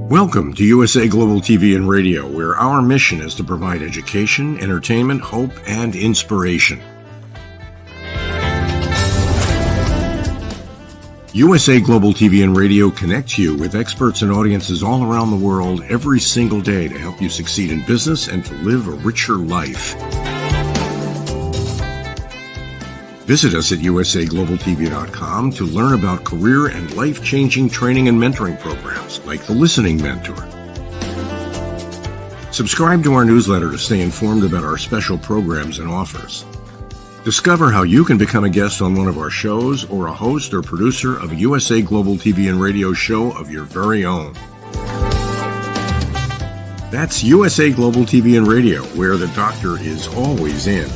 Welcome to USA Global TV and Radio, where our mission is to provide education, entertainment, hope, and inspiration. USA Global TV and Radio connects you with experts and audiences all around the world every single day to help you succeed in business and to live a richer life. Visit us at usaglobaltv.com to learn about career and life-changing training and mentoring programs like the Listening Mentor. Subscribe to our newsletter to stay informed about our special programs and offers. Discover how you can become a guest on one of our shows or a host or producer of a USA Global TV and Radio show of your very own. That's USA Global TV and Radio, where the doctor is always in.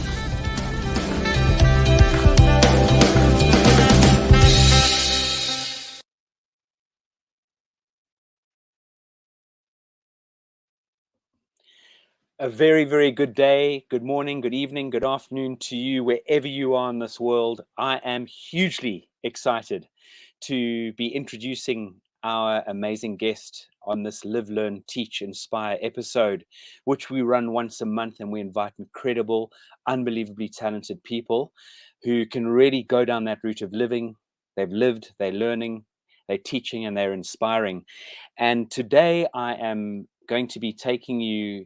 A very, very good day, good morning, good evening, good afternoon to you, wherever you are in this world. I am hugely excited to be introducing our amazing guest on this Live, Learn, Teach, Inspire episode, which we run once a month, and we invite incredible, unbelievably talented people who can really go down that route of living. They've lived, they're learning, they're teaching, and they're inspiring. And today I am going to be taking you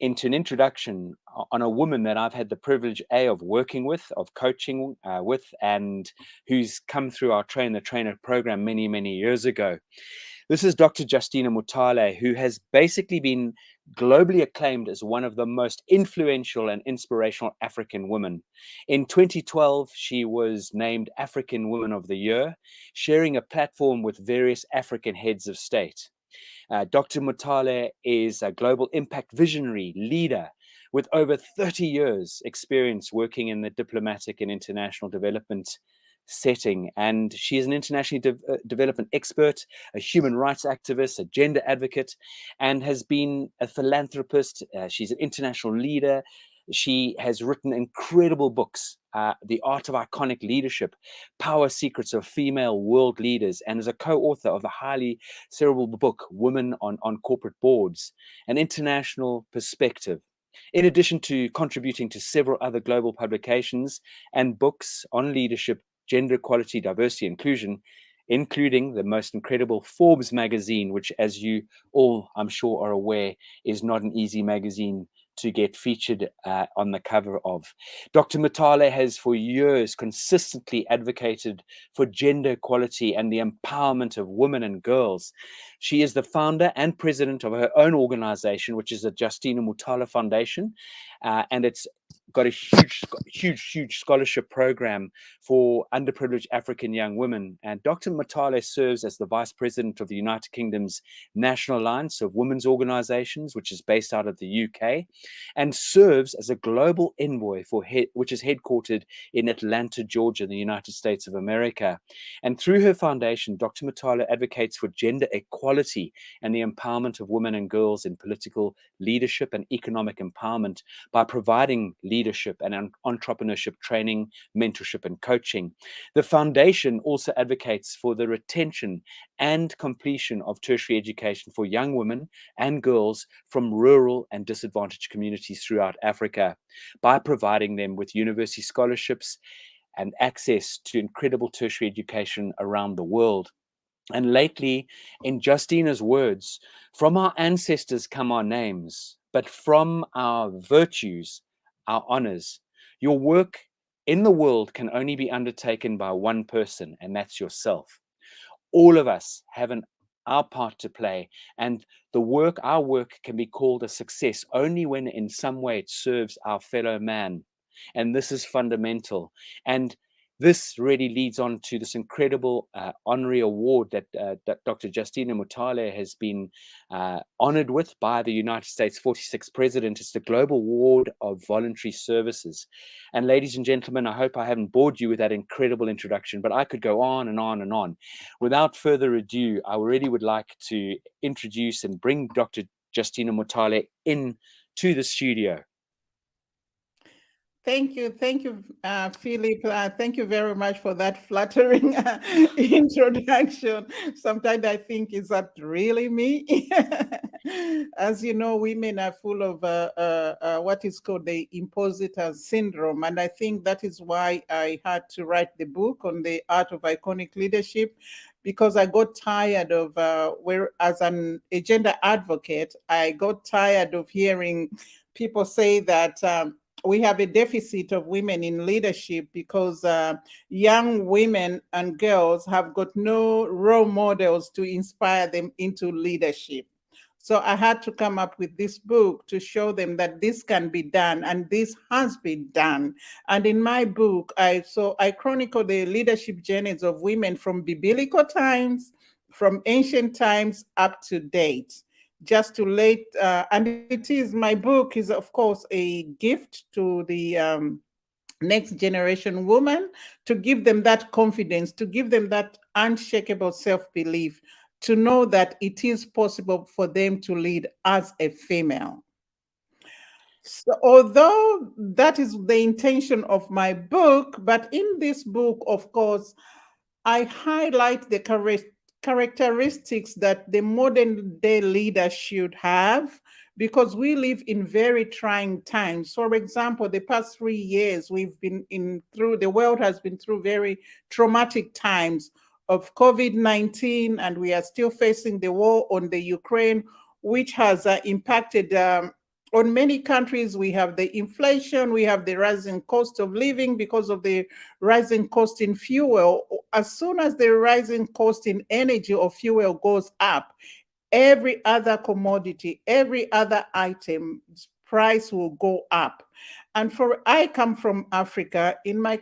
into an introduction on a woman that I've had the privilege of working with, of coaching with, and who's come through our Train the Trainer program many, many years ago. This is Dr. Justina Mutale, who has basically been globally acclaimed as one of the most influential and inspirational African women. In 2012, she was named African Woman of the Year, sharing a platform with various African heads of state. Dr. Mutale is a global impact visionary leader with over 30 years experience working in the diplomatic and international development setting. And she is an internationally development expert, a human rights activist, a gender advocate, and has been a philanthropist. She's an international leader. She has written incredible books, The Art of Iconic Leadership, Power Secrets of Female World Leaders, and is a co-author of the highly cerebral book, Women on Corporate Boards, an international perspective. In addition to contributing to several other global publications and books on leadership, gender equality, diversity, inclusion, including the most incredible Forbes magazine, which, as you all, I'm sure, are aware, is not an easy magazine to get featured on the cover of. Dr. Mutale has for years consistently advocated for gender equality and the empowerment of women and girls. She is the founder and president of her own organization, which is the Justina Mutale Foundation, and it's got a huge scholarship program for underprivileged African young women. And Dr. Mutale serves as the vice president of the United Kingdom's National Alliance of Women's Organizations, which is based out of the UK, and serves as a global envoy which is headquartered in Atlanta, Georgia, in the United States of America. And through her foundation, Dr. Mutale advocates for gender equality and the empowerment of women and girls in political leadership and economic empowerment by providing leadership and entrepreneurship training, mentorship, and coaching. The foundation also advocates for the retention and completion of tertiary education for young women and girls from rural and disadvantaged communities throughout Africa by providing them with university scholarships and access to incredible tertiary education around the world. And lately, in Justina's words, from our ancestors come our names, but from our virtues, our honors. Your work in the world can only be undertaken by one person, and that's yourself. All of us have our part to play, and our work can be called a success only when in some way it serves our fellow man. And this is fundamental. And this really leads on to this incredible honorary award that Dr. Justina Mutale has been honored with by the United States 46th President. It's the Global Award of Voluntary Services. And ladies and gentlemen, I hope I haven't bored you with that incredible introduction, but I could go on and on and on. Without further ado, I really would like to introduce and bring Dr. Justina Mutale in to the studio. Thank you, Philip. Thank you very much for that flattering introduction. Sometimes I think, is that really me? As you know, women are full of what is called the imposter syndrome, and I think that is why I had to write the book on the art of iconic leadership, because I got tired of where, as an a gender advocate, I got tired of hearing people say that. We have a deficit of women in leadership because young women and girls have got no role models to inspire them into leadership. So I had to come up with this book to show them that this can be done, and this has been done. And in my book, I chronicle the leadership journeys of women from biblical times, from ancient times up to date, just to late and it is my book is, of course, a gift to the next generation woman, to give them that confidence, to give them that unshakable self-belief, to know that it is possible for them to lead as a female. So, although that is the intention of my book, but in this book, of course, I highlight the characteristics that the modern day leader should have, because we live in very trying times. For example, the past 3 years we've been in through the world has been through very traumatic times of COVID-19, and we are still facing the war on the Ukraine, which has impacted on many countries. We have the inflation, we have the rising cost of living because of the rising cost in fuel. As soon as the rising cost in energy or fuel goes up, every other commodity, every other item price will go up. And for I come from Africa. In my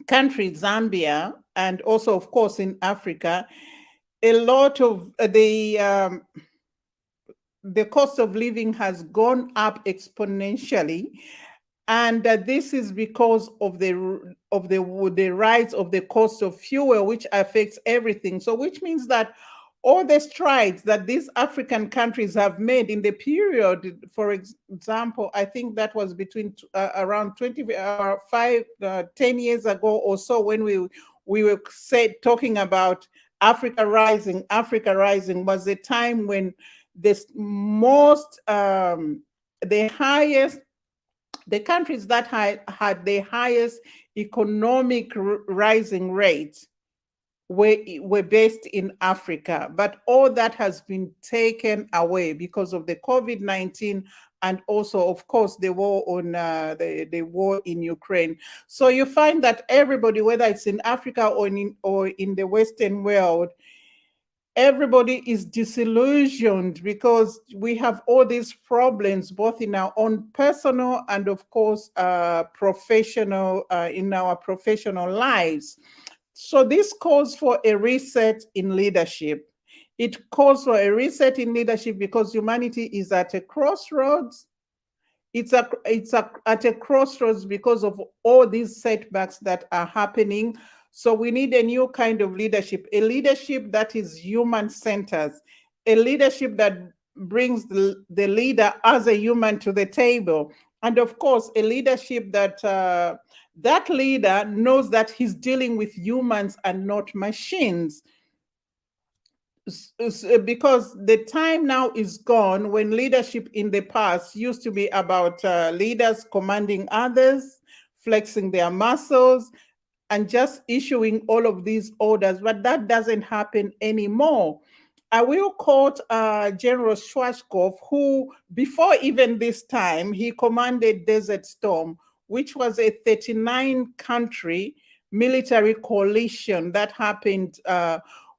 country, Zambia, and also, of course, in Africa, a lot of the cost of living has gone up exponentially, and this is because of the rise of the cost of fuel, which affects everything. So, which means that all the strides that these African countries have made in the period, for example, I think that was between around 10 years ago or so, when we were talking about Africa Rising was the time when this most the highest the countries that had the highest economic rising rates were based in Africa. But all that has been taken away because of the COVID-19, and also, of course, the war on the war in Ukraine. So you find that everybody, whether it's in Africa or in the Western world, everybody is disillusioned because we have all these problems, both in our own personal and, of course, professional, in our professional lives. So this calls for a reset in leadership. It calls for a reset in leadership because humanity is at a crossroads. At a crossroads because of all these setbacks that are happening. So we need a new kind of leadership, a leadership that is human centered, a leadership that brings the leader as a human to the table, and of course a leadership that that leader knows that he's dealing with humans and not machines. Because the time now is gone when leadership in the past used to be about leaders commanding others, flexing their muscles, and just issuing all of these orders. But that doesn't happen anymore. I will quote General Schwarzkopf, who, before even this time, he commanded Desert Storm, which was a 39 country military coalition that happened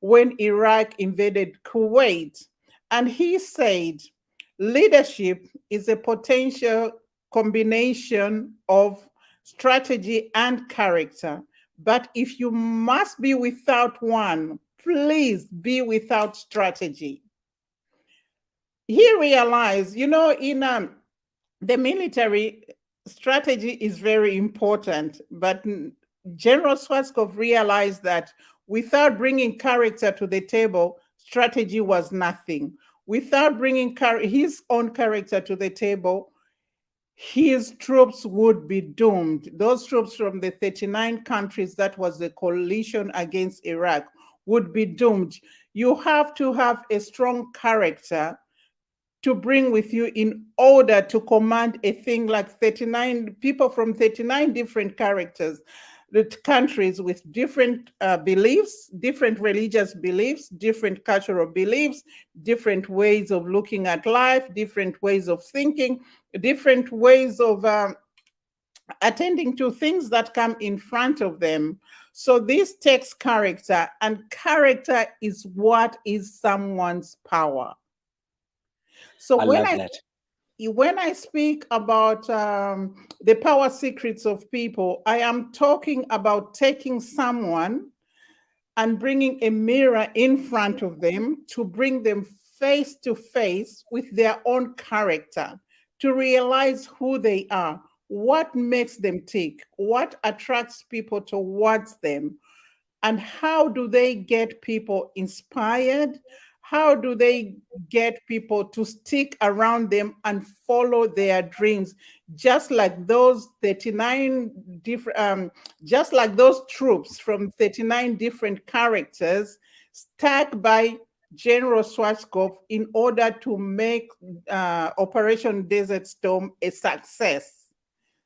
when Iraq invaded Kuwait. And he said, leadership is a potential combination of strategy and character. But if you must be without one, please be without strategy. He realized, in the military, strategy is very important, but General Schwarzkopf realized that without bringing character to the table, strategy was nothing. Without bringing his own character to the table, his troops would be doomed. Those troops from the 39 countries that was the coalition against Iraq would be doomed. You have to have a strong character to bring with you in order to command a thing like 39 people from 39 different characters, the countries with different beliefs, different religious beliefs, different cultural beliefs, different ways of looking at life, different ways of thinking, different ways of attending to things that come in front of them. So this takes character, and character is what is someone's power. So I love that. when I speak about the power secrets of people, I am talking about taking someone and bringing a mirror in front of them to bring them face to face with their own character, to realize who they are, what makes them tick, what attracts people towards them, and how do they get people inspired? How do they get people to stick around them and follow their dreams? Just like those 39 different, just like those troops from 39 different characters stuck by General Schwarzkopf in order to make Operation Desert Storm a success.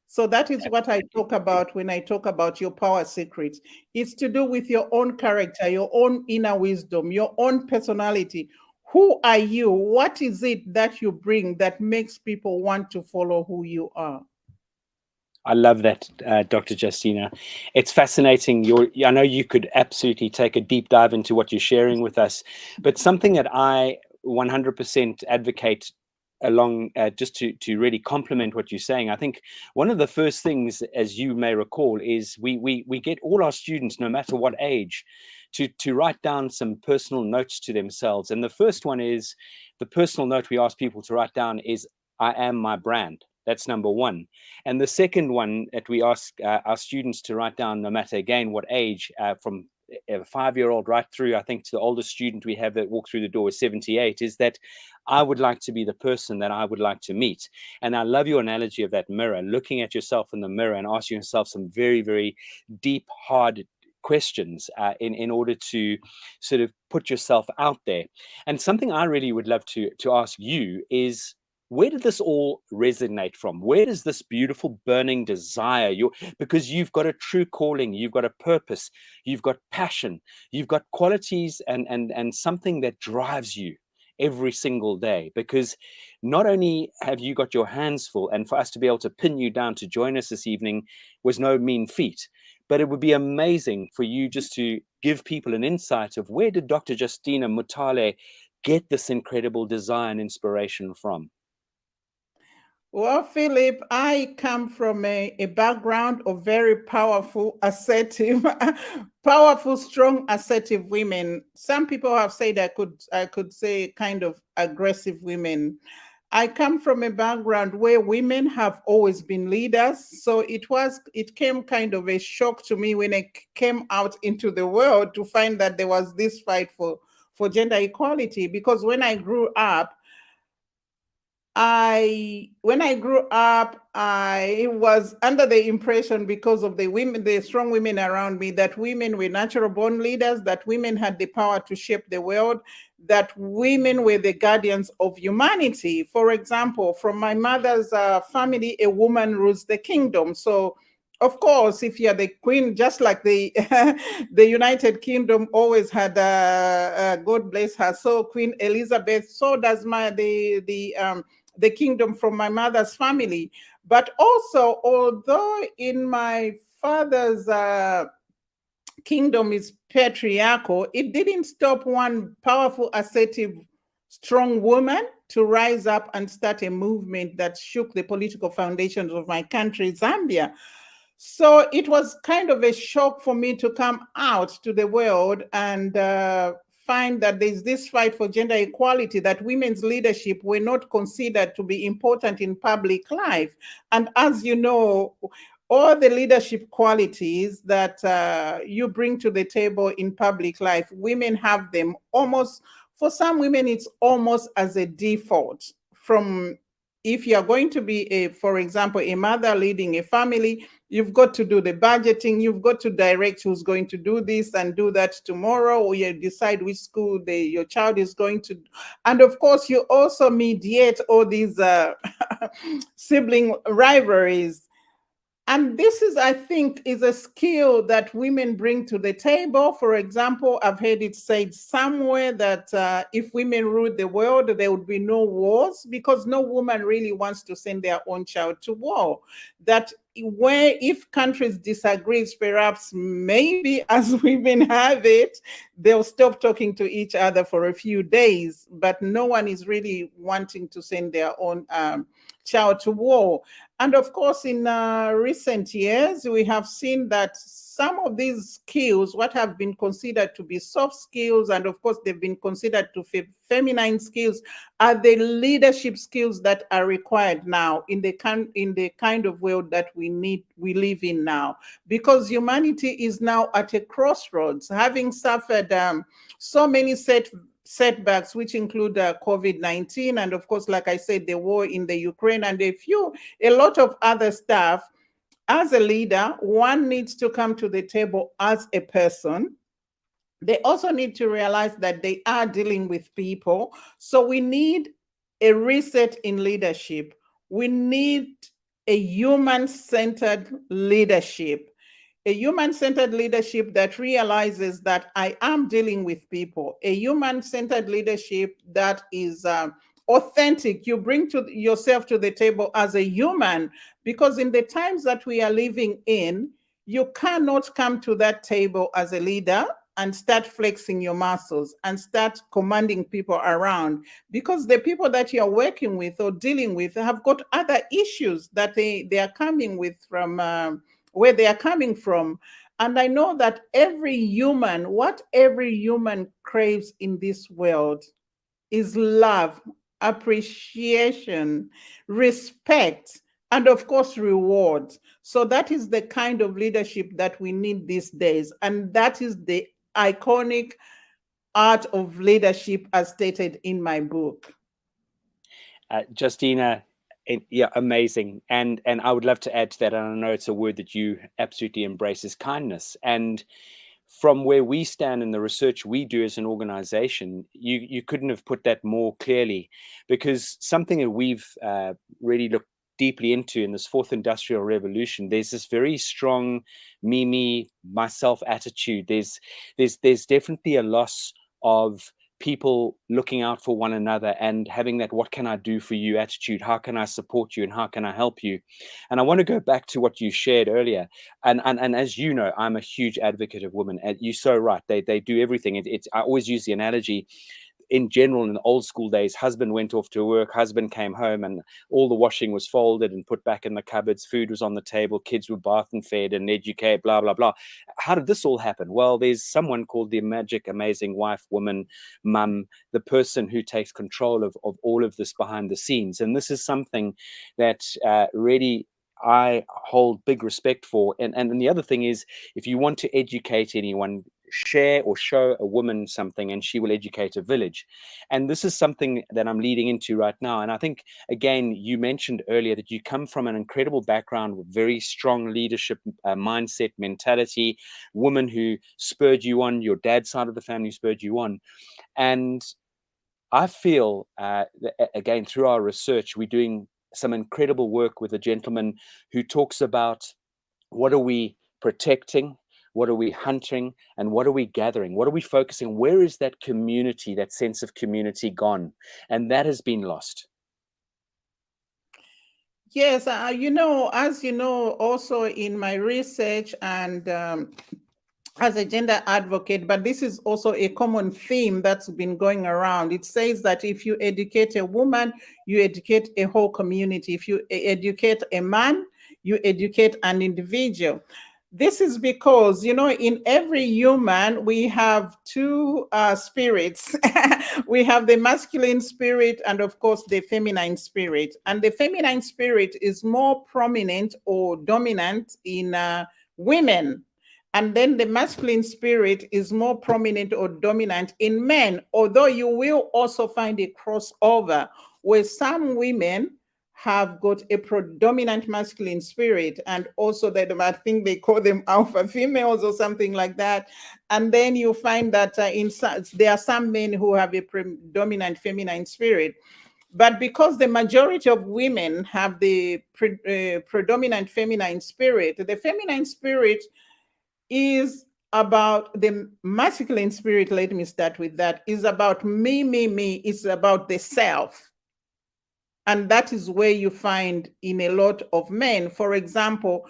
So that is what I talk about when I talk about your power secrets. It's to do with your own character, your own inner wisdom, your own personality. Who are you? What is it that you bring that makes people want to follow who you are? I love that, Dr. Justina. It's fascinating. I know you could absolutely take a deep dive into what you're sharing with us, but something that I 100% advocate along, just to really complement what you're saying. I think one of the first things, as you may recall, is we get all our students, no matter what age, to write down some personal notes to themselves. And the first one is, the personal note we ask people to write down is, I am my brand. That's number one. And the second one that we ask our students to write down, no matter again what age, from a 5-year-old right through, I think, to the oldest student we have that walked through the door is 78, is that I would like to be the person that I would like to meet. And I love your analogy of that mirror, looking at yourself in the mirror and asking yourself some very, very deep, hard questions in order to sort of put yourself out there. And something I really would love to ask you is, where did this all resonate from? Where does this beautiful burning desire, because you've got a true calling, you've got a purpose, you've got passion, you've got qualities and something that drives you every single day? Because not only have you got your hands full, and for us to be able to pin you down to join us this evening was no mean feat, but it would be amazing for you just to give people an insight of, where did Dr. Justina Mutale get this incredible desire and inspiration from? Well, Philip, I come from a background of very powerful, assertive, powerful, strong, assertive women. Some people have said I could say kind of aggressive women. I come from a background where women have always been leaders. So it came kind of a shock to me when I came out into the world to find that there was this fight for gender equality. Because when I grew up, when I grew up, I was under the impression, because of the women, the strong women around me, that women were natural born leaders, that women had the power to shape the world, that women were the guardians of humanity. For example, from my mother's family, a woman rules the kingdom. So of course, if you're the queen, just like the the United Kingdom always had, God bless her, so Queen Elizabeth, so does the kingdom from my mother's family. But also, although in my father's kingdom is patriarchal, it didn't stop one powerful, assertive, strong woman to rise up and start a movement that shook the political foundations of my country, Zambia. So it was kind of a shock for me to come out to the world and find that there's this fight for gender equality, that women's leadership were not considered to be important in public life. And as you know, all the leadership qualities that you bring to the table in public life, women have them almost, for some women, it's almost as a default from if you're going to be for example, a mother leading a family, you've got to do the budgeting, you've got to direct who's going to do this and do that tomorrow, or you decide which school your child is going to. And of course, you also mediate all these sibling rivalries. And this is, I think, is a skill that women bring to the table. For example, I've heard it said somewhere that if women ruled the world, there would be no wars, because no woman really wants to send their own child to war. That where if countries disagree, perhaps maybe as women have it, they'll stop talking to each other for a few days, but no one is really wanting to send their own child to war. And of course, in recent years, we have seen that some of these skills, what have been considered to be soft skills, and of course, they've been considered to be feminine skills, are the leadership skills that are required now in the kind of world that we live in now. Because humanity is now at a crossroads, having suffered so many setbacks, which include COVID-19, and of course, like I said, the war in the Ukraine, and a lot of other stuff. As a leader, one needs to come to the table as a person. They also need to realize that they are dealing with people. So we need a reset in leadership. We need a human-centered leadership. A human-centered leadership that realizes that I am dealing with people. A human-centered leadership that is authentic. You bring yourself to the table as a human, because in the times that we are living in, you cannot come to that table as a leader and start flexing your muscles and start commanding people around, because the people that you're working with or dealing with have got other issues that they are coming with from where they are coming from. And I know that what every human craves in this world is love, appreciation, respect, and of course, reward. So that is the kind of leadership that we need these days. And that is the iconic art of leadership as stated in my book. Justina, yeah, amazing. And I would love to add to that. And I know it's a word that you absolutely embrace, is kindness. And from where we stand in the research we do as an organization, you couldn't have put that more clearly, because something that we've really looked deeply into in this fourth industrial revolution, there's this very strong me, myself attitude. There's definitely a loss of people looking out for one another and having that what can I do for you attitude. How can I support you and how can I help you? And I want to go back to what you shared earlier. And as you know, I'm a huge advocate of women. And you're so right. They do everything. I always use the analogy, in general, in the old school days, husband went off to work, husband came home, and all the washing was folded and put back in the cupboards, food was on the table, kids were bathed and fed and educated, blah, blah, blah. How did this all happen? Well, there's someone called the magic, amazing wife, woman, mum, the person who takes control of all of this behind the scenes. And this is something that really I hold big respect for. And the other thing is, if you want to educate anyone, share or show a woman something and she will educate a village. And this is something that I'm leading into right now. And I think, again, you mentioned earlier that you come from an incredible background with very strong leadership mindset, mentality, woman who spurred you on, your dad's side of the family spurred you on. And I feel, again, through our research, we're doing some incredible work with a gentleman who talks about what are we protecting, what are we hunting, and what are we gathering? What are we focusing? Where is that community, that sense of community gone? And that has been lost. Yes, as you know, also in my research and as a gender advocate, but this is also a common theme that's been going around. It says that if you educate a woman, you educate a whole community. If you educate a man, you educate an individual. This is because, in every human, we have two spirits. We have the masculine spirit and, of course, the feminine spirit. And the feminine spirit is more prominent or dominant in women. And then the masculine spirit is more prominent or dominant in men, although you will also find a crossover where some women have got a predominant masculine spirit, and also that I think they call them alpha females or something like that. And then you find that there are some men who have a predominant feminine spirit. But because the majority of women have the predominant feminine spirit, the feminine spirit is about the masculine spirit. Let me start with that. Is about me, me, me. It's about the self. And that is where you find in a lot of men. For example,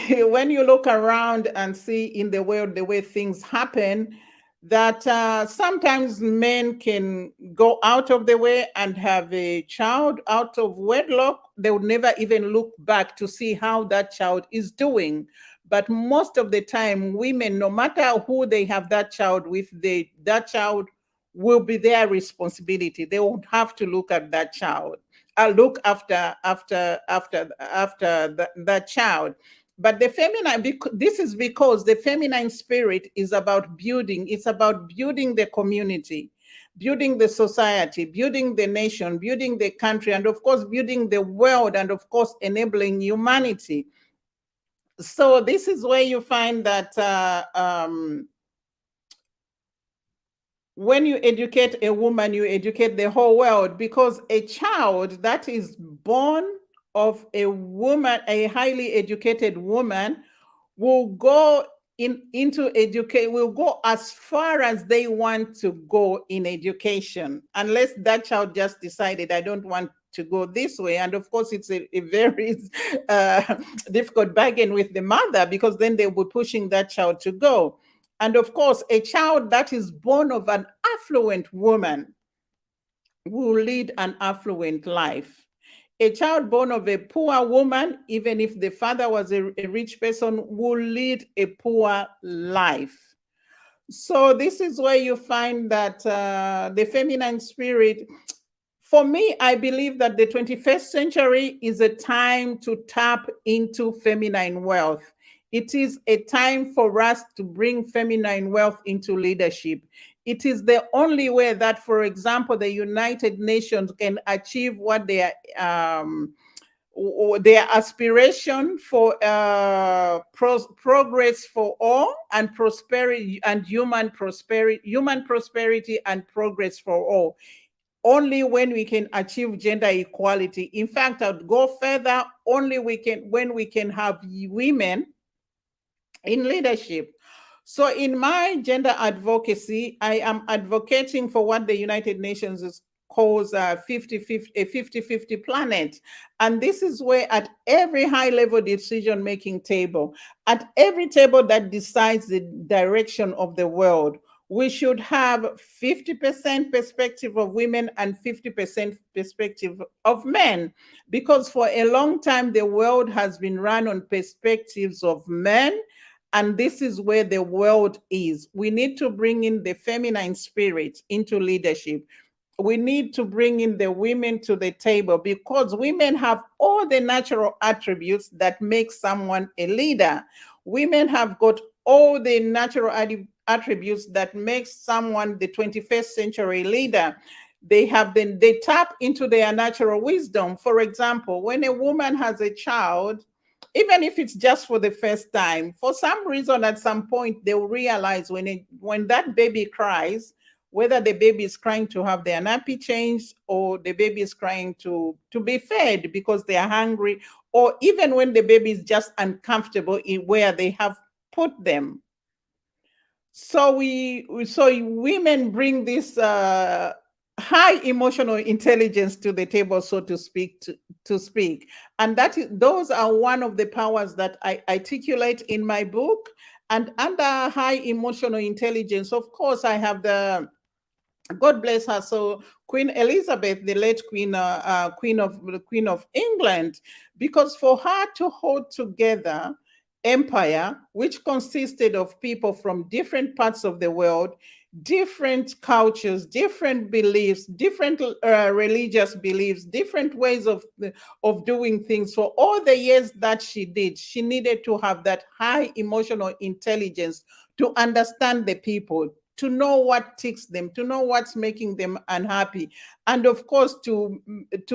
when you look around and see in the world the way things happen, that sometimes men can go out of the way and have a child out of wedlock. They would never even look back to see how that child is doing. But most of the time, women, no matter who they have that child with, that child will be their responsibility. They won't have to look at that child. Look after that child. But the feminine, this is because the feminine spirit is about building. It's about building the community, building the society, building the nation, building the country, and of course, building the world, and of course, enabling humanity. So this is where you find that when you educate a woman, you educate the whole world, because a child that is born of a woman, a highly educated woman, will go into education, will go as far as they want to go in education, unless that child just decided, I don't want to go this way. And of course, it's a very difficult bargain with the mother, because then they will be pushing that child to go. And of course, a child that is born of an affluent woman will lead an affluent life. A child born of a poor woman, even if the father was a rich person, will lead a poor life. So this is where you find that the feminine spirit, for me, I believe that the 21st century is a time to tap into feminine wealth. It is a time for us to bring feminine wealth into leadership. It is the only way that, for example, the United Nations can achieve what their aspiration for progress for all, and prosperity, and human prosperity and progress for all. Only when we can achieve gender equality. In fact, I'd go further, only when we can have women in leadership. So in my gender advocacy, I am advocating for what the United Nations calls a 50-50 planet. And this is where at every high level decision making table, at every table that decides the direction of the world, we should have 50% perspective of women and 50% perspective of men. Because for a long time, the world has been run on perspectives of men. And this is where the world is. We need to bring in the feminine spirit into leadership. We need to bring in the women to the table, because women have all the natural attributes that make someone a leader. Women have got all the natural attributes that make someone the 21st century leader. They tap into their natural wisdom. For example, when a woman has a child, even if it's just for the first time, for some reason, at some point, they'll realize when that baby cries, whether the baby is crying to have their nappy changed, or the baby is crying to be fed because they are hungry, or even when the baby is just uncomfortable in where they have put them. So women bring this high emotional intelligence to the table, so to speak, and those are one of the powers that I articulate in my book. And under high emotional intelligence, of course, I have God bless her. So Queen Elizabeth, the late Queen of England, because for her to hold together empire, which consisted of people from different parts of the world, different cultures, different beliefs, different religious beliefs, different ways of doing things. For all the years that she did, she needed to have that high emotional intelligence to understand the people, to know what ticks them, to know what's making them unhappy, and of course to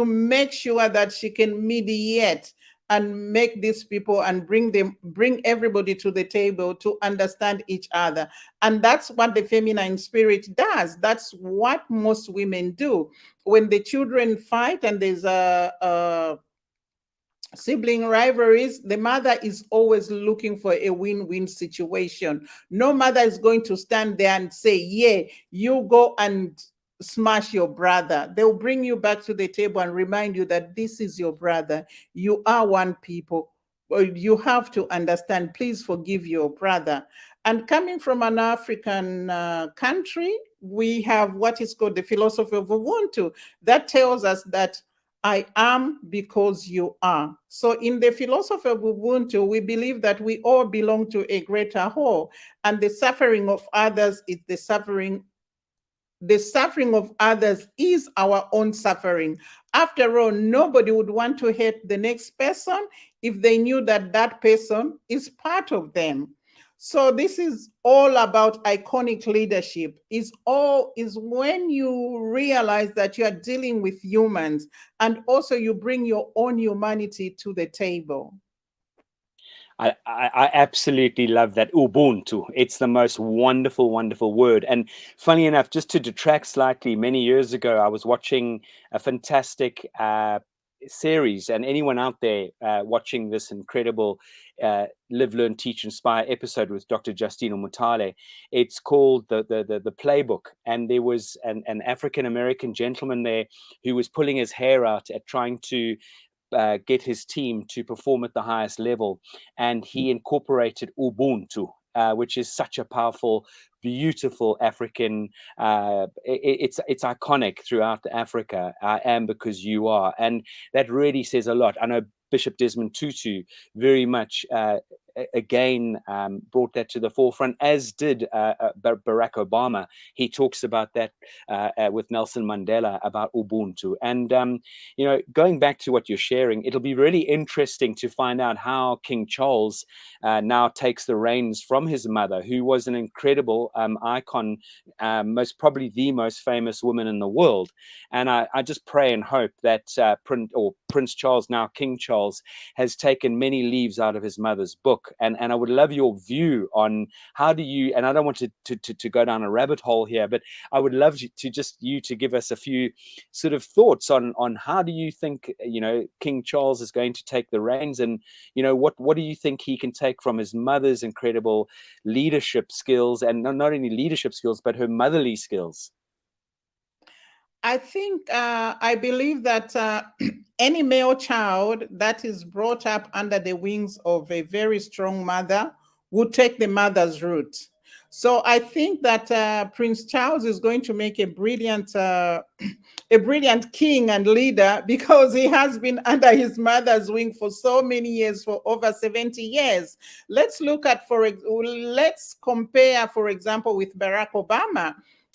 make sure that she can mediate and make these people and bring everybody to the table to understand each other. And that's what the feminine spirit does. That's what most women do. When the children fight and there's a sibling rivalries, the mother is always looking for a win-win situation. No mother is going to stand there and say, yeah, you go and smash your brother. They'll bring you back to the table and remind you that this is your brother. You are one people. You have to understand, please forgive your brother. And coming from an African country, we have what is called the philosophy of Ubuntu that tells us that I am because you are. So in the philosophy of Ubuntu, we believe that we all belong to a greater whole, and the suffering of others is the suffering of others is our own suffering. After all, nobody would want to hate the next person if they knew that that person is part of them. So this is all about iconic leadership. Is when you realize that you are dealing with humans and also you bring your own humanity to the table. I absolutely love that Ubuntu. It's the most wonderful, wonderful word. And funny enough, just to detract slightly, many years ago, I was watching a fantastic series, and anyone out there watching this incredible Live, Learn, Teach, Inspire episode with Dr. Justina Mutale, it's called the Playbook. And there was an African-American gentleman there who was pulling his hair out at trying to get his team to perform at the highest level, and he incorporated Ubuntu, which is such a powerful, beautiful African. It's iconic throughout Africa. I am because you are, and that really says a lot. I know Bishop Desmond Tutu very much again brought that to the forefront, as did Barack Obama. He talks about that with Nelson Mandela about Ubuntu. And, going back to what you're sharing, it'll be really interesting to find out how King Charles now takes the reins from his mother, who was an incredible icon, most probably the most famous woman in the world. And I just pray and hope that Prince Charles, now King Charles, has taken many leaves out of his mother's book. And I would love your view on how do you, and I don't want to go down a rabbit hole here, but I would love you to give us a few sort of thoughts on how do you think, King Charles is going to take the reins, and, what do you think he can take from his mother's incredible leadership skills, and not only leadership skills, but her motherly skills? I believe that any male child that is brought up under the wings of a very strong mother would take the mother's route. So I think that Prince Charles is going to make a brilliant king and leader, because he has been under his mother's wing for so many years, for over 70 years. Let's compare, for example, with Barack Obama.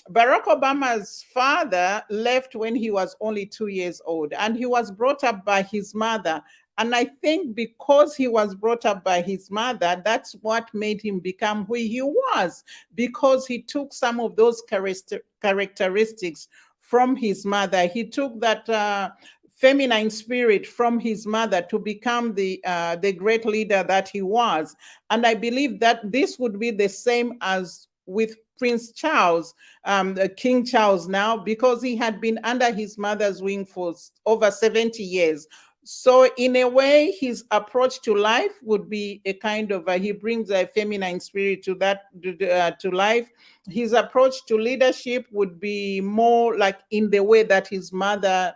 Barack Obama's father left when he was only 2 years old, and he was brought up by his mother. And I think because he was brought up by his mother, that's what made him become who he was, because he took some of those characteristics from his mother. He took that feminine spirit from his mother to become the great leader that he was. And I believe that this would be the same as with Prince Charles, King Charles now, because he had been under his mother's wing for over 70 years. So in a way, his approach to life would be a kind of, he brings a feminine spirit to life. His approach to leadership would be more like in the way that his mother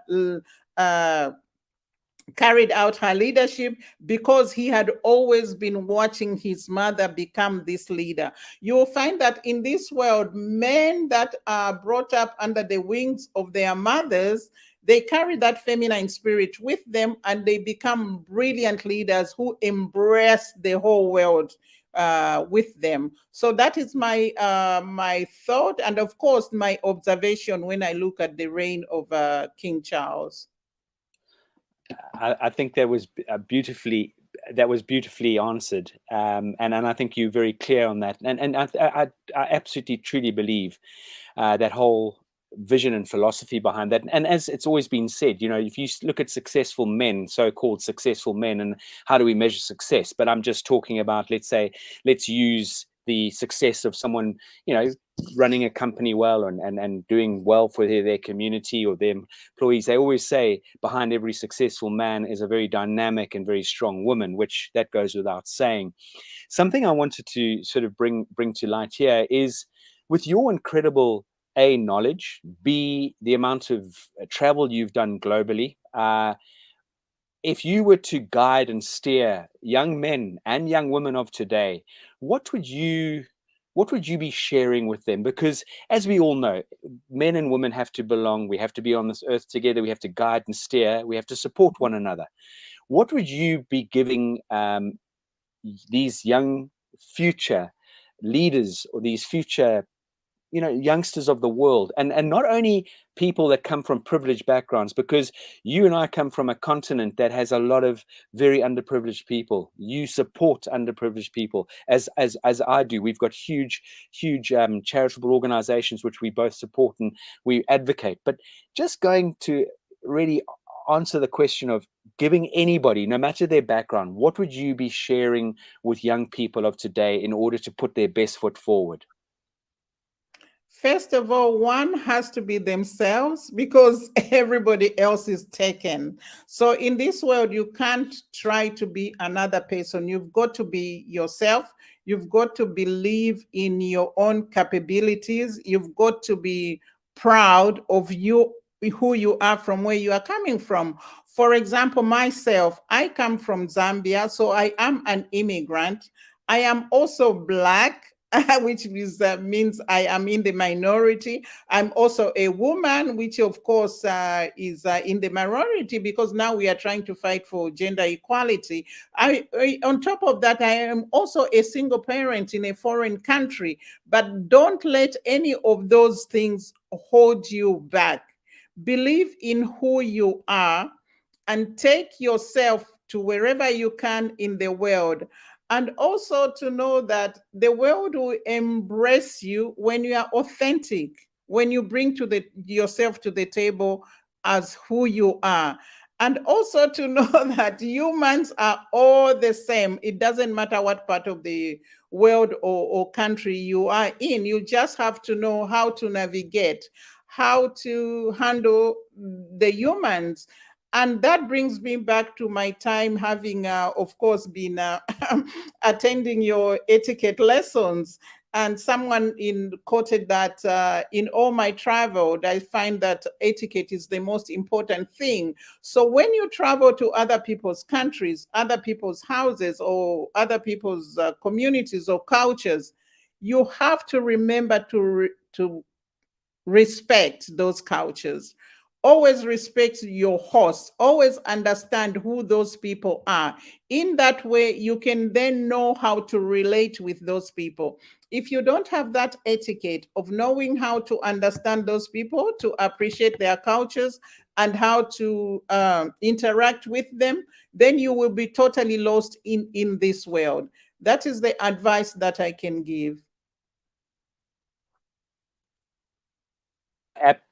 carried out her leadership, because he had always been watching his mother become this leader. You'll find that in this world, men that are brought up under the wings of their mothers, they carry that feminine spirit with them, and they become brilliant leaders who embrace the whole world with them. So that is my my thought, and of course my observation when I look at the reign of King Charles. I think that was beautifully that was beautifully answered, and I think you're very clear on that. And I absolutely truly believe that whole vision and philosophy behind that. And as it's always been said, if you look at successful men, so-called successful men, and how do we measure success? But I'm just talking about, let's use the success of someone, running a company well and doing well for their community or their employees. They always say behind every successful man is a very dynamic and very strong woman, which that goes without saying. Something I wanted to sort of bring to light here is, with your incredible knowledge, B, the amount of travel you've done globally, if you were to guide and steer young men and young women of today, what would you be sharing with them? Because as we all know, men and women have to belong. We have to be on this earth together. We have to guide and steer. We have to support one another. What would you be giving these young future leaders, or these future youngsters of the world, and not only people that come from privileged backgrounds, because you and I come from a continent that has a lot of very underprivileged people. You support underprivileged people, as I do. We've got huge charitable organizations which we both support and we advocate. But just going to really answer the question of giving anybody, no matter their background, what would you be sharing with young people of today in order to put their best foot forward? First of all, one has to be themselves, because everybody else is taken. So in this world, you can't try to be another person. You've got to be yourself. You've got to believe in your own capabilities. You've got to be proud of who you are, from where you are coming from. For example, myself, I come from Zambia, so I am an immigrant. I am also Black, which means I am in the minority. I'm also a woman, which of course is in the minority, because now we are trying to fight for gender equality. On top of that, I am also a single parent in a foreign country. But don't let any of those things hold you back. Believe in who you are and take yourself to wherever you can in the world. And also to know that the world will embrace you when you are authentic, when you bring yourself to the table as who you are. And also to know that humans are all the same. It doesn't matter what part of the world or country you are in. You just have to know how to navigate, how to handle the humans. And that brings me back to my time having, of course, been attending your etiquette lessons. And someone quoted that in all my travel, I find that etiquette is the most important thing. So when you travel to other people's countries, other people's houses, or other people's communities or cultures, you have to remember to respect those cultures. Always respect your host. Always understand who those people are. In that way, you can then know how to relate with those people. If you don't have that etiquette of knowing how to understand those people, to appreciate their cultures, and how to interact with them, then you will be totally lost in this world. That is the advice that I can give.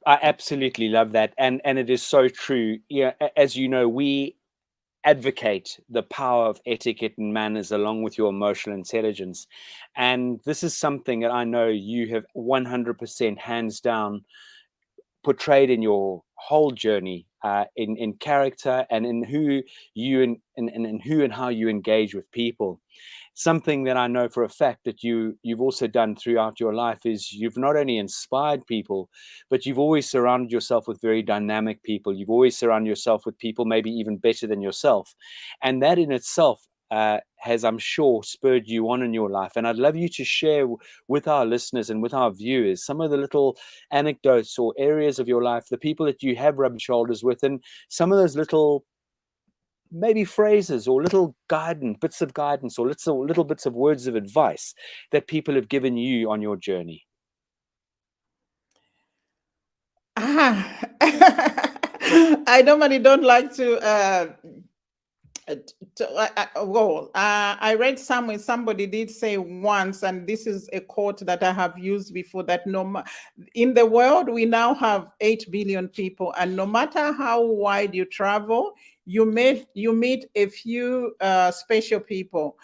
I absolutely love that, and it is so true. Yeah, as you know, we advocate the power of etiquette and manners along with your emotional intelligence, and this is something that I know you have 100% hands down portrayed in your whole journey, in character and in who you and who and how you engage with people. Something that I know for a fact that you've also done throughout your life is you've not only inspired people, but you've always surrounded yourself with very dynamic people. You've always surrounded yourself with people maybe even better than yourself. And that in itself has, I'm sure, spurred you on in your life. And I'd love you to share with our listeners and with our viewers some of the little anecdotes or areas of your life, the people that you have rubbed shoulders with, and some of those little maybe phrases or little bits of guidance or little bits of words of advice that people have given you on your journey. I normally don't like to I read somewhere somebody did say once, and this is a quote that I have used before, that in the world we now have 8 billion people, and no matter how wide you travel, you meet a few special people.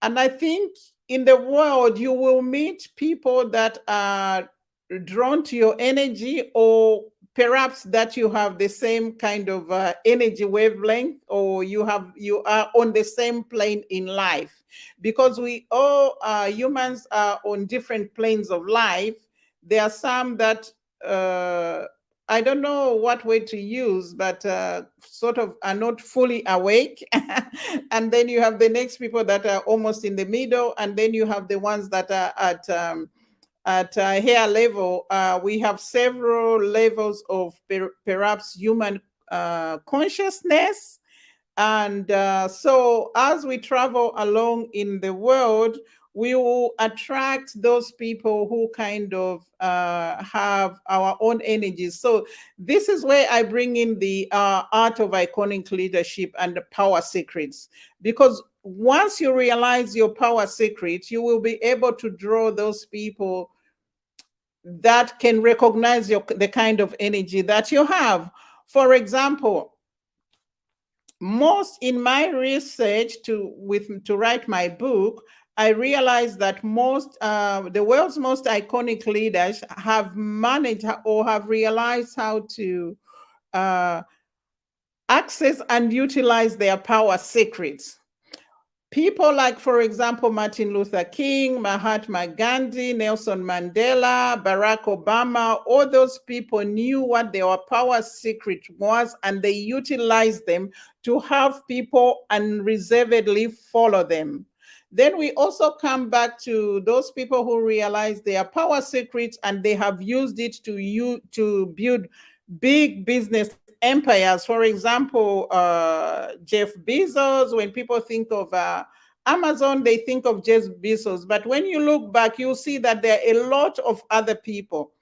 And I think in the world you will meet people that are drawn to your energy, or perhaps that you have the same kind of energy wavelength, or you are on the same plane in life, because we all humans are on different planes of life. There are some that I don't know what way to use, but sort of are not fully awake. And then you have the next people that are almost in the middle, and then you have the ones that are at higher level. We have several levels of perhaps human consciousness. And so as we travel along in the world, we will attract those people who kind of have our own energies. So this is where I bring in the art of iconic leadership and the power secrets. Because once you realize your power secrets, you will be able to draw those people that can recognize the kind of energy that you have. For example, most in my research to write my book, I realized that most the world's most iconic leaders have managed or have realized how to access and utilize their power secrets. People like, for example, Martin Luther King, Mahatma Gandhi, Nelson Mandela, Barack Obama, all those people knew what their power secret was, and they utilized them to have people unreservedly follow them. Then we also come back to those people who realize their power secrets, and they have used it to build big business empires. For example, Jeff Bezos. When people think of Amazon, they think of Jeff Bezos. But when you look back, you'll see that there are a lot of other people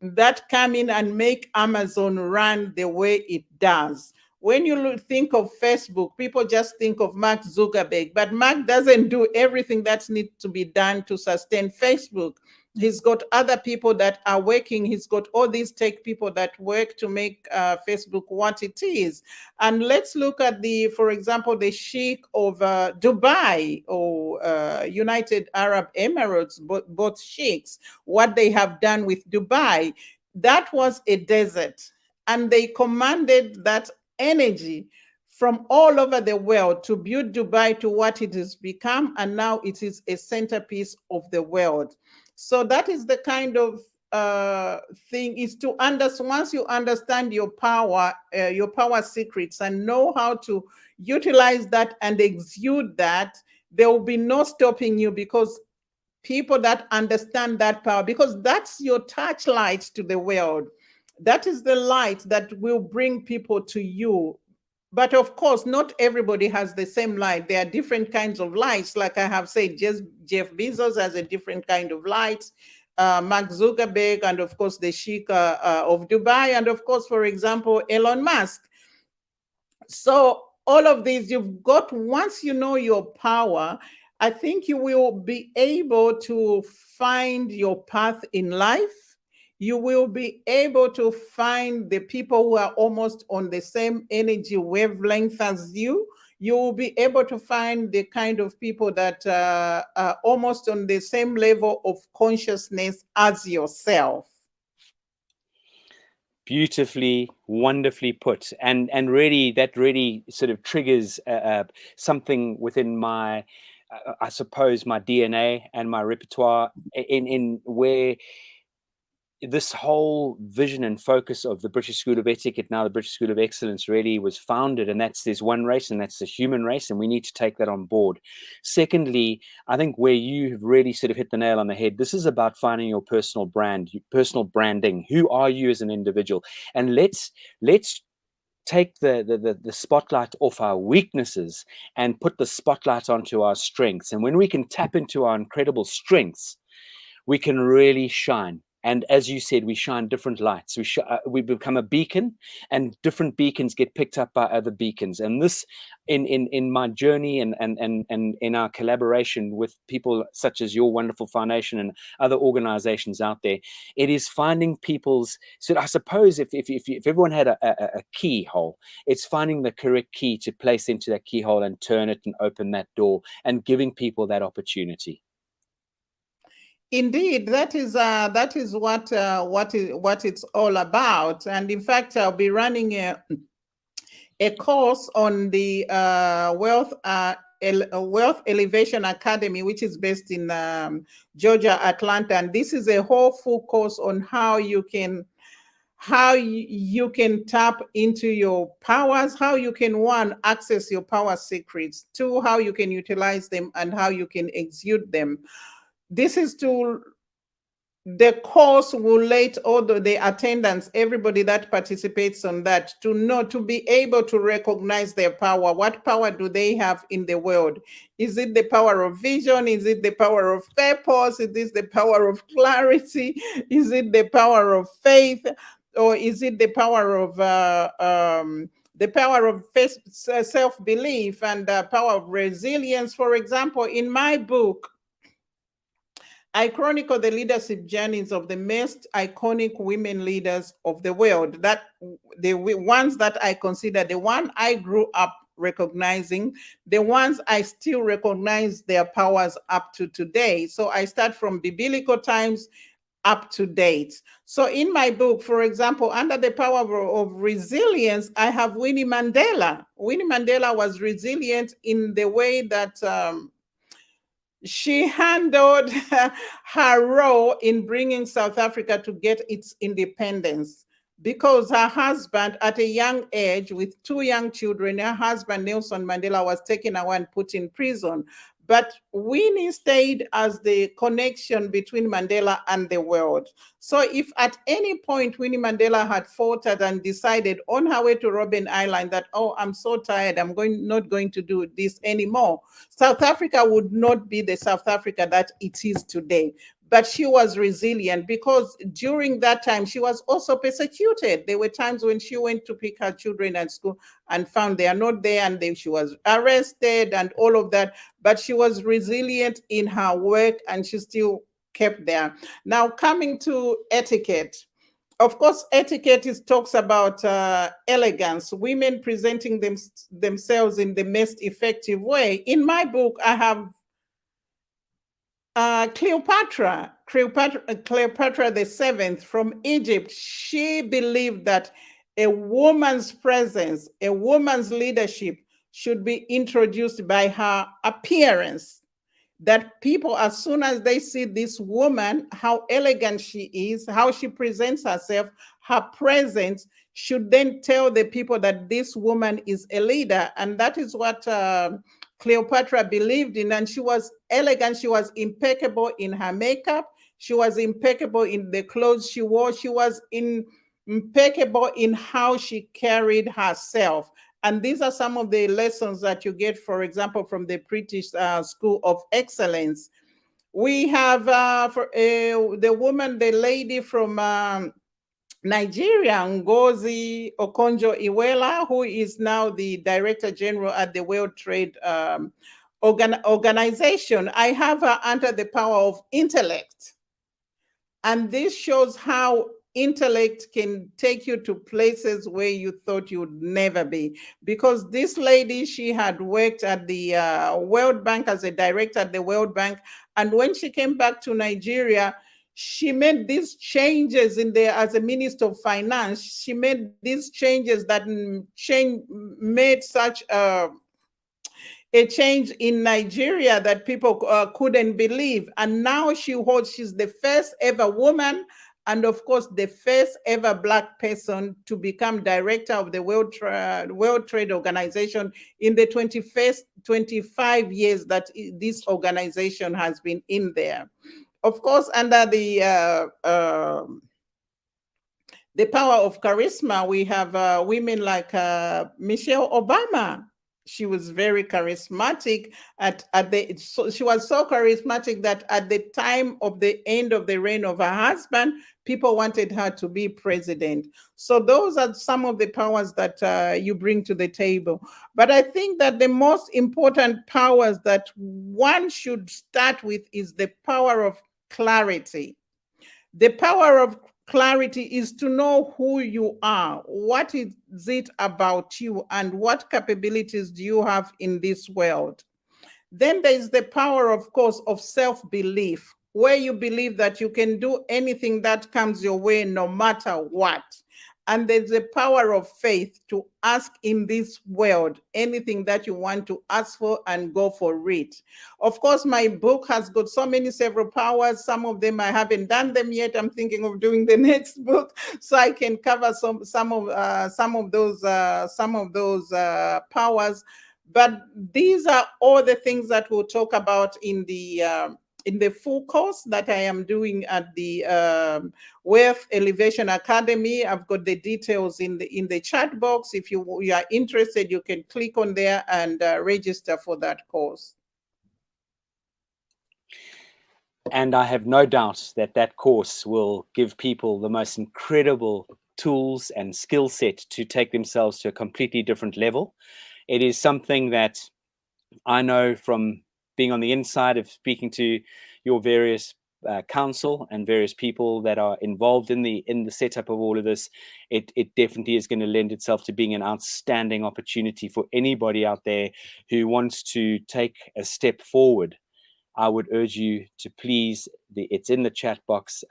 that come in and make Amazon run the way it does. When you think of Facebook, people just think of Mark Zuckerberg, but Mark doesn't do everything that needs to be done to sustain Facebook. He's got other people that are working. He's got all these tech people that work to make Facebook what it is. And let's look at for example, the Sheikh of Dubai, or United Arab Emirates, both sheikhs, what they have done with Dubai. That was a desert, and they commanded that energy from all over the world to build Dubai to what it has become, and now it is a centerpiece of the world. So that is the kind of thing, is to understand. Once you understand your power secrets, and know how to utilize that and exude that, there will be no stopping you, because people that understand that power, because that's your touch light to the world. That is the light that will bring people to you. But of course, not everybody has the same light. There are different kinds of lights. Like I have said, Jeff Bezos has a different kind of light. Mark Zuckerberg, and of course the Sheikh of Dubai, and of course, for example, Elon Musk. So all of these you've got. Once you know your power, I think you will be able to find your path in life. You will be able to find the people who are almost on the same energy wavelength as you. You will be able to find the kind of people that are almost on the same level of consciousness as yourself. Beautifully, wonderfully put, and really that really sort of triggers something within my, I suppose, my DNA and my repertoire, in where this whole vision and focus of the British School of Etiquette, now the British School of Excellence, really was founded. And there's one race, and that's the human race, and we need to take that on board. Secondly, I think where you have really sort of hit the nail on the head, this is about finding your personal brand, personal branding. Who are you as an individual? And let's take the spotlight off our weaknesses and put the spotlight onto our strengths. And when we can tap into our incredible strengths, we can really shine. And as you said, we shine different lights. We become a beacon, and different beacons get picked up by other beacons. And this, in my journey and in our collaboration with people such as your wonderful foundation and other organizations out there, it is finding people's. So I suppose if everyone had a keyhole, it's finding the correct key to place into that keyhole and turn it and open that door and giving people that opportunity. Indeed, that is what it's all about. And in fact, I'll be running a course on the Wealth Elevation Academy, which is based in Georgia, Atlanta. And this is a whole full course on how you can tap into your powers, how you can, one, access your power secrets, two, how you can utilize them, and how you can exude them. This is the course will let all the attendants, everybody that participates on that, to be able to recognize their power. What power do they have in the world? Is it the power of vision? Is it the power of purpose? Is this the power of clarity? Is it the power of faith? Or is it the power of self-belief and the power of resilience? For example, in my book, I chronicle the leadership journeys of the most iconic women leaders of the world, that the ones that I consider the one I grew up recognizing, the ones I still recognize their powers up to today. So I start from biblical times up to date. So in my book, for example, under the power of resilience, I have Winnie Mandela. Winnie Mandela was resilient in the way that she handled her role in bringing South Africa to get its independence, because her husband, at a young age, with 2 young children, her husband, Nelson Mandela, was taken away and put in prison. But Winnie stayed as the connection between Mandela and the world. So if at any point Winnie Mandela had faltered and decided on her way to Robben Island that, oh, I'm so tired, I'm not going to do this anymore, South Africa would not be the South Africa that it is today. But she was resilient, because during that time, she was also persecuted. There were times when she went to pick her children at school and found they are not there, and then she was arrested and all of that. But she was resilient in her work, and she still kept there. Now, coming to etiquette. Of course, etiquette talks about elegance, women presenting themselves in the most effective way. In my book, I have Cleopatra the Seventh from Egypt. She believed that a woman's presence, a woman's leadership should be introduced by her appearance. That people, as soon as they see this woman, how elegant she is, how she presents herself, her presence should then tell the people that this woman is a leader. And that is what Cleopatra believed in. And she was elegant. She was impeccable in her makeup. She was impeccable in the clothes she wore. She was impeccable in how she carried herself. And these are some of the lessons that you get, for example, from the British School of Excellence. We have the lady from Nigeria, Ngozi Okonjo-Iweala, who is now the Director General at the World Trade Organization. I have her under the power of intellect. And this shows how intellect can take you to places where you thought you would never be. Because this lady, she had worked at the World Bank as a director at the World Bank. And when she came back to Nigeria, she made these changes as a Minister of Finance. She made these changes that made such a change in Nigeria that people couldn't believe. And now she's the first ever woman, and of course, the first ever Black person to become director of the World Trade Organization in the 25 years that this organization has been in there. Of course, under the power of charisma, we have women like Michelle Obama. She was very charismatic she was so charismatic that at the time of the end of the reign of her husband, people wanted her to be president. So those are some of the powers that you bring to the table. But I think that the most important powers that one should start with is the power of clarity. The power of clarity is to know who you are, what is it about you, and what capabilities do you have in this world. Then there is the power, of course, of self-belief, where you believe that you can do anything that comes your way, no matter what. And there's the power of faith to ask in this world anything that you want to ask for and go for it. Of course, my book has got so many several powers. Some of them I haven't done them yet. I'm thinking of doing the next book so I can cover some of those powers. But these are all the things that we'll talk about in the full course that I am doing at the Wealth Elevation Academy. I've got the details in the chat box. If you are interested, you can click on there and register for that course. And I have no doubt that that course will give people the most incredible tools and skill set to take themselves to a completely different level. It is something that I know from being on the inside of speaking to your various council and various people that are involved in the setup of all of this. It definitely is going to lend itself to being an outstanding opportunity for anybody out there who wants to take a step forward. I would urge you to please, it's in the chat box,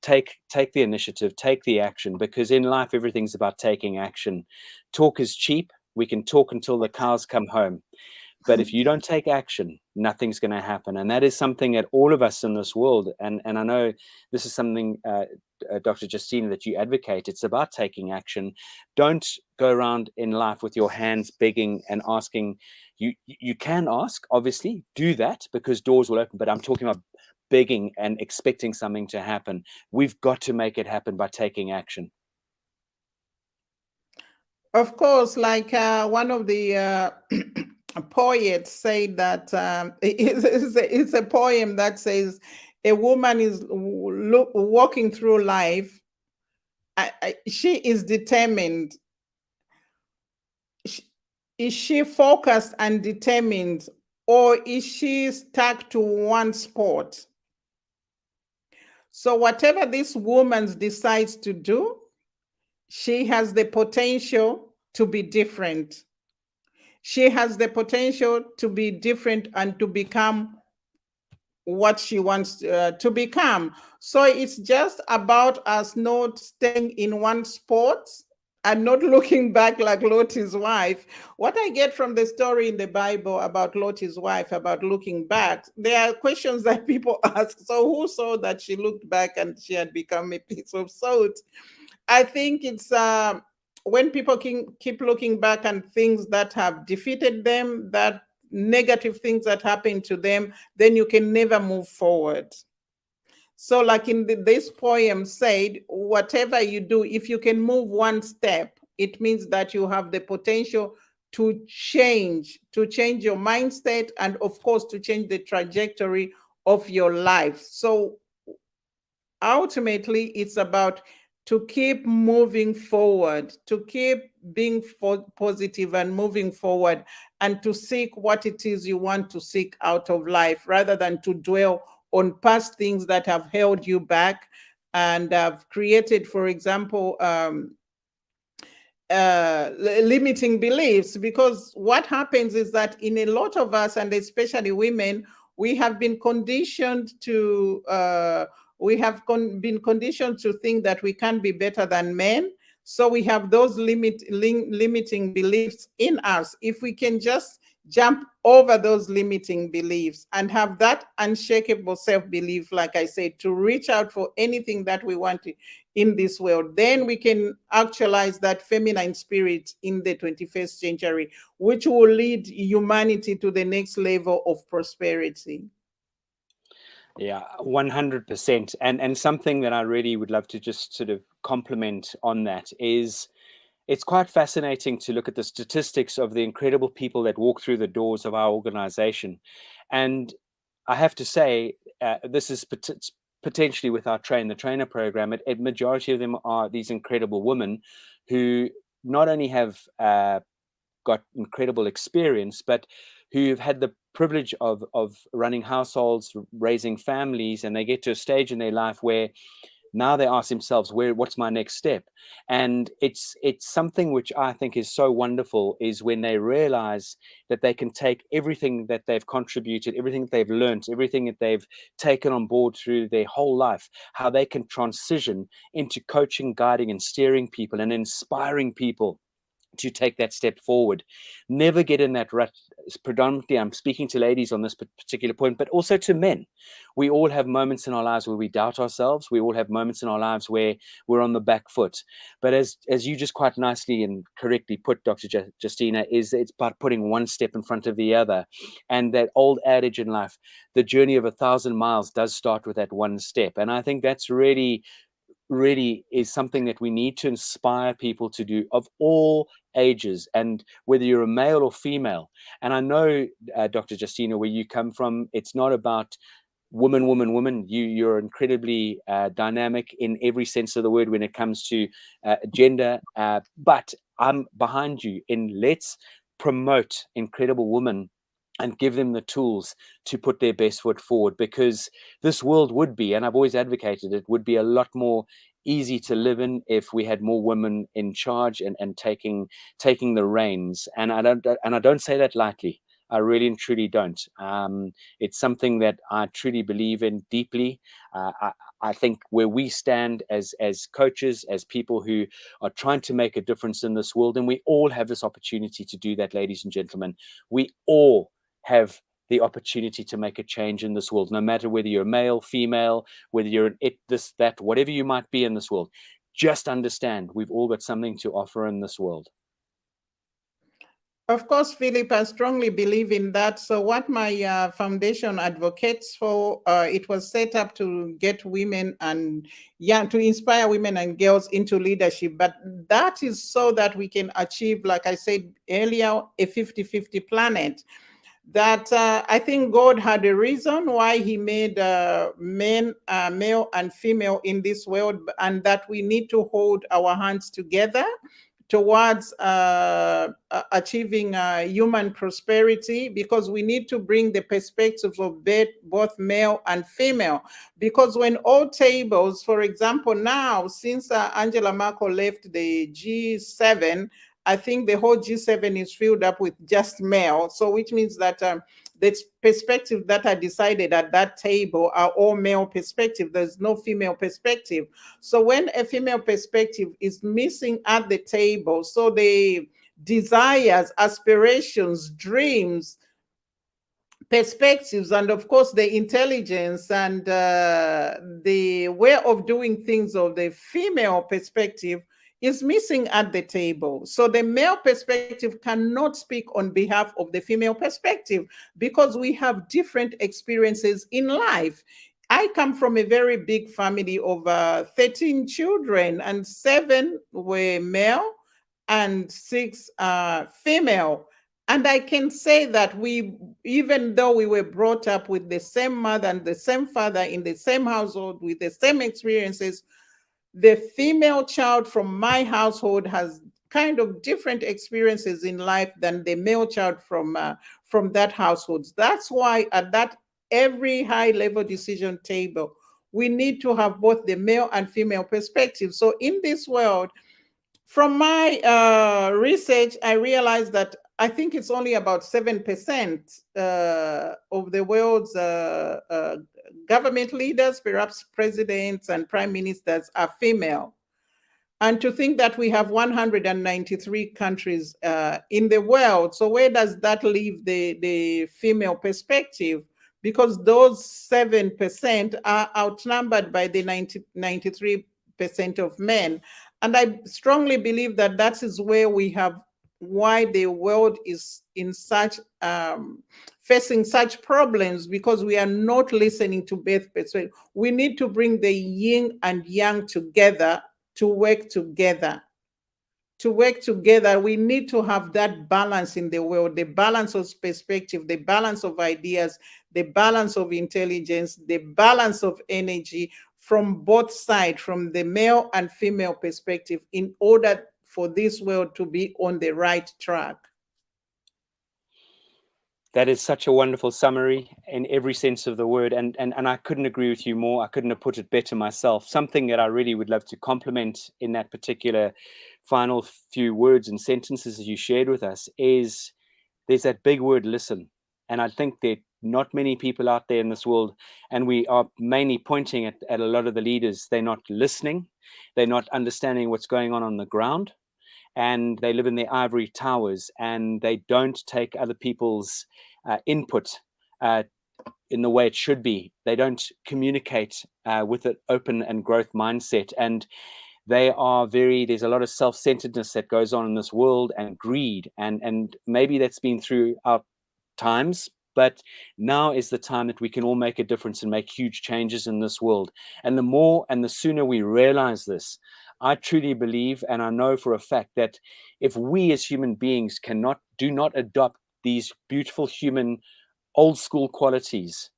take the initiative, take the action, because in life, everything's about taking action. Talk is cheap. We can talk until the cows come home. But if you don't take action, nothing's going to happen. And that is something that all of us in this world, and I know this is something, Dr. Justina, that you advocate. It's about taking action. Don't go around in life with your hands begging and asking. You can ask, obviously, do that because doors will open. But I'm talking about begging and expecting something to happen. We've got to make it happen by taking action. Of course, like one of the poets said that it's a poem that says a woman is walking through life. She is determined. Is she focused and determined, or is she stuck to one spot? So whatever this woman decides to do, she has the potential to be different. She has the potential to be different and to become what she wants to become. So it's just about us not staying in one spot and not looking back like Lot's wife. What I get from the story in the Bible about Lot's wife, about looking back, there are questions that people ask. So who saw that she looked back and she had become a piece of salt? I think it's when people keep looking back and things that have defeated them, that negative things that happen to them, then you can never move forward. So like in this poem said, whatever you do, if you can move one step, it means that you have the potential to change your mindset and of course to change the trajectory of your life. So ultimately it's about to keep moving forward, to keep being positive and moving forward, and to seek what it is you want to seek out of life rather than to dwell on past things that have held you back and have created, for example, limiting beliefs. Because what happens is that in a lot of us, and especially women, we have been conditioned to been conditioned to think that we can be better than men. So we have those limiting beliefs in us. If we can just jump over those limiting beliefs and have that unshakable self-belief, like I said, to reach out for anything that we want in this world, then we can actualize that feminine spirit in the 21st century, which will lead humanity to the next level of prosperity. Yeah, 100%. And something that I really would love to just sort of compliment on that is it's quite fascinating to look at the statistics of the incredible people that walk through the doors of our organization. And I have to say, this is potentially with our Train the Trainer program, a majority of them are these incredible women who not only have got incredible experience, but who've had the privilege of running households, raising families, and they get to a stage in their life where now they ask themselves, what's my next step? And it's something which I think is so wonderful, is when they realize that they can take everything that they've contributed, everything that they've learned, everything that they've taken on board through their whole life, how they can transition into coaching, guiding, and steering people and inspiring people to take that step forward. Never get in that rut. Predominantly, I'm speaking to ladies on this particular point, but also to men. We all have moments in our lives where we doubt ourselves. We all have moments in our lives where we're on the back foot. But as you just quite nicely and correctly put, Dr. Justina, is it's about putting one step in front of the other. And that old adage in life, the journey of 1,000 miles does start with that one step. And I think that's really is something that we need to inspire people to do, of all ages, and whether you're a male or female. And I know, Dr. Justina, where you come from, it's not about woman. You're incredibly dynamic in every sense of the word when it comes to gender. But I'm behind you in let's promote incredible women and give them the tools to put their best foot forward, because this world would be, and I've always advocated it, would be a lot more easy to live in if we had more women in charge and taking the reins. And I don't say that lightly. I really and truly don't. It's something that I truly believe in deeply. I think where we stand as coaches, as people who are trying to make a difference in this world, and we all have this opportunity to do that, ladies and gentlemen. We all have the opportunity to make a change in this world, no matter whether you're male, female, whether you're an it, this, that, whatever you might be in this world. Just understand we've all got something to offer in this world. Of course, Philip, I strongly believe in that. So what my foundation advocates for, it was set up to get women and to inspire women and girls into leadership. But that is so that we can achieve, like I said earlier, a 50-50 planet. That I think God had a reason why he made men, male and female in this world, and that we need to hold our hands together towards achieving human prosperity, because we need to bring the perspectives of both male and female. Because when all tables, for example, now, since Angela Merkel left the G7, I think the whole G7 is filled up with just male. So which means that the perspectives that are decided at that table are all male perspective. There's no female perspective. So when a female perspective is missing at the table, so the desires, aspirations, dreams, perspectives, and of course the intelligence and the way of doing things of the female perspective is missing at the table. So the male perspective cannot speak on behalf of the female perspective, because we have different experiences in life. I come from a very big family of 13 children, and 7 were male and 6 female. And I can say that even though we were brought up with the same mother and the same father in the same household with the same experiences, the female child from my household has kind of different experiences in life than the male child from that household. That's why at that every high level decision table, we need to have both the male and female perspective. So in this world, from my research, I realized that I think it's only about 7% of the world's government leaders, perhaps presidents and prime ministers, are female. And to think that we have 193 countries in the world. So where does that leave the female perspective? Because those 7% are outnumbered by the 93% of men. And I strongly believe that that is where we have why the world is in such facing such problems, because we are not listening to both perspectives. We need to bring the yin and yang together to work together. to work together. We need to have that balance in the world, the balance of perspective, the balance of ideas, the balance of intelligence, the balance of energy from both sides, from the male and female perspective, in order for this world to be on the right track. That is such a wonderful summary in every sense of the word. And I couldn't agree with you more. I couldn't have put it better myself. Something that I really would love to compliment in that particular final few words and sentences that you shared with us is there's that big word, listen. And I think there are not many people out there in this world, and we are mainly pointing at a lot of the leaders. They're not listening. They're not understanding what's going on the ground. And they live in their ivory towers, and they don't take other people's input in the way it should be. They don't communicate with an open and growth mindset. And there's a lot of self-centeredness that goes on in this world, and greed. And maybe that's been throughout times, but now is the time that we can all make a difference and make huge changes in this world. And the more and the sooner we realize this, I truly believe, and I know for a fact, that if we as human beings do not adopt these beautiful human old school qualities,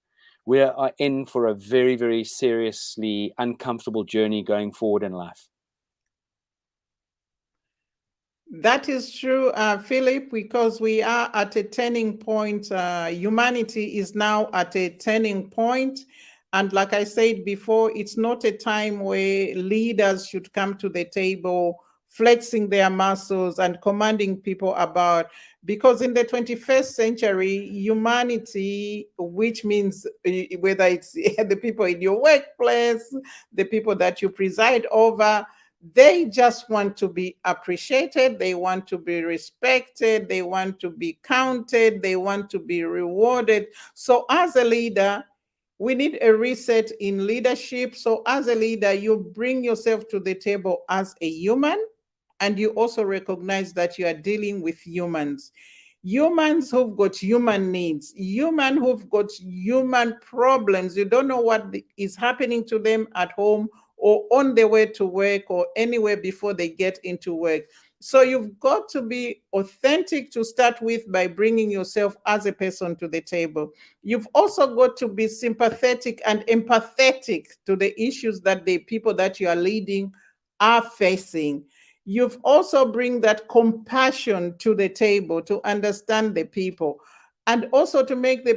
we are in for a very, very seriously uncomfortable journey going forward in life. That is true, Philip, because we are at a turning point. Humanity is now at a turning point. And like I said before, it's not a time where leaders should come to the table flexing their muscles and commanding people about, because in the 21st century, humanity, which means whether it's the people in your workplace, the people that you preside over, they just want to be appreciated. They want to be respected. They want to be counted. They want to be rewarded. So as a leader, we need a reset in leadership. So as a leader, you bring yourself to the table as a human, and you also recognize that you are dealing with humans. Humans who've got human needs, human who've got human problems. You don't know what is happening to them at home or on their way to work or anywhere before they get into work. So you've got to be authentic to start with by bringing yourself as a person to the table. You've also got to be sympathetic and empathetic to the issues that the people that you are leading are facing. You've also bring that compassion to the table to understand the people, and also to make the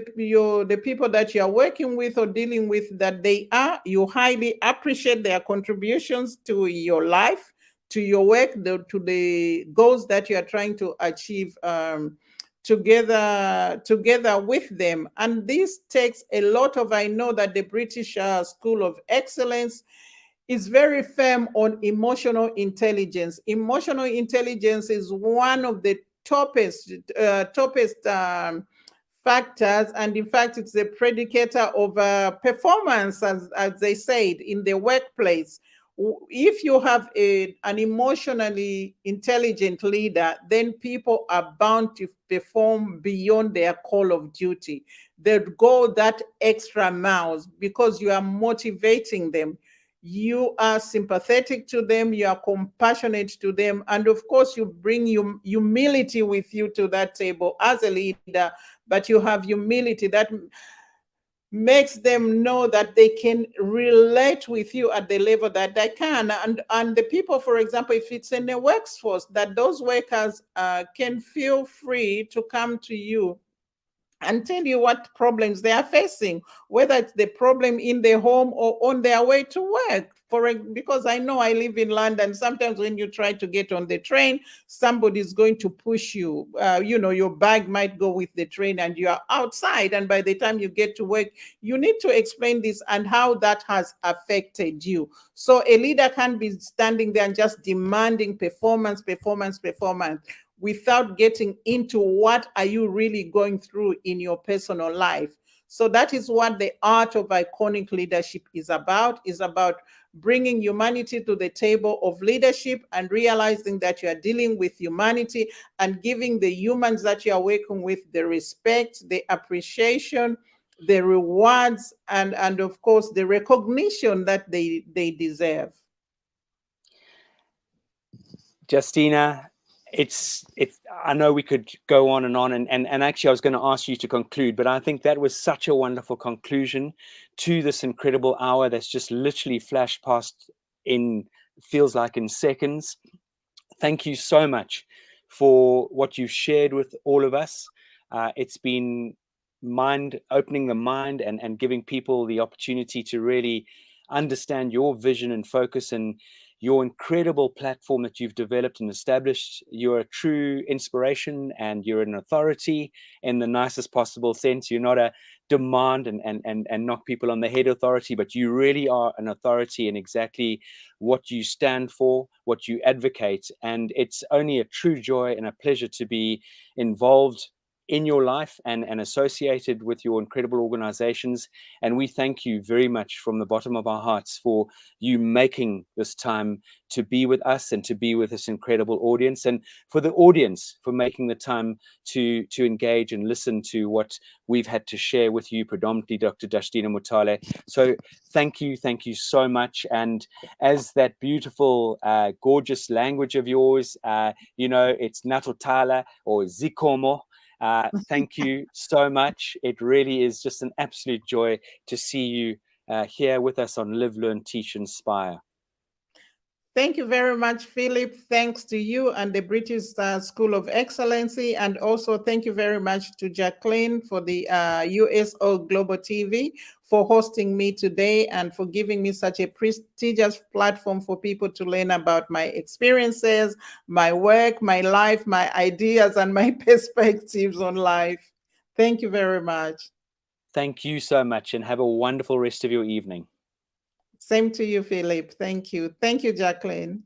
people that you are working with or dealing with, that you highly appreciate their contributions to your life, to your work, to the goals that you are trying to achieve together with them. And this takes a lot of, I know that the British School of Excellence is very firm on emotional intelligence. Emotional intelligence is one of the toughest factors, and in fact, it's a predicator of performance, as they said, in the workplace. If you have an emotionally intelligent leader, then people are bound to perform beyond their call of duty. They go that extra miles because you are motivating them. You are sympathetic to them, you are compassionate to them, and of course, you bring humility with you to that table as a leader, but you have humility that makes them know that they can relate with you at the level that they can. And the people, for example, if it's in the workforce, that those workers can feel free to come to you and tell you what problems they are facing, whether it's the problem in their home or on their way to work. Because I know I live in London, sometimes when you try to get on the train, somebody's going to push you. Your bag might go with the train and you are outside. And by the time you get to work, you need to explain this and how that has affected you. So a leader can't be standing there and just demanding performance, performance, performance, without getting into what are you really going through in your personal life. So that is what the art of iconic leadership is about bringing humanity to the table of leadership and realizing that you are dealing with humanity and giving the humans that you are working with the respect, the appreciation, the rewards, and of course, the recognition that they deserve. Justina, I know we could go on, and actually I was going to ask you to conclude, but I think that was such a wonderful conclusion to this incredible hour that's just literally flashed past feels like in seconds. Thank you so much for what you've shared with all of us. It's been opening the mind and giving people the opportunity to really understand your vision and focus and your incredible platform that you've developed and established. You're a true inspiration and you're an authority in the nicest possible sense. You're not a demand and knock people on the head authority, but you really are an authority in exactly what you stand for, what you advocate. And it's only a true joy and a pleasure to be involved in your life and associated with your incredible organizations. And we thank you very much from the bottom of our hearts for you making this time to be with us and to be with this incredible audience, and for the audience for making the time to engage and listen to what we've had to share with you, predominantly Dr. Justina Mutale. So thank you so much. And as that beautiful, gorgeous language of yours, it's Natotala or Zikomo. Thank you so much. It really is just an absolute joy to see you here with us on Live, Learn, Teach, Inspire. Thank you very much, Philip. Thanks to you and the British School of Excellency. And also thank you very much to Jacqueline for the USO Global TV for hosting me today and for giving me such a prestigious platform for people to learn about my experiences, my work, my life, my ideas, and my perspectives on life. Thank you very much. Thank you so much, and have a wonderful rest of your evening. Same to you, Philip. Thank you. Thank you, Jacqueline.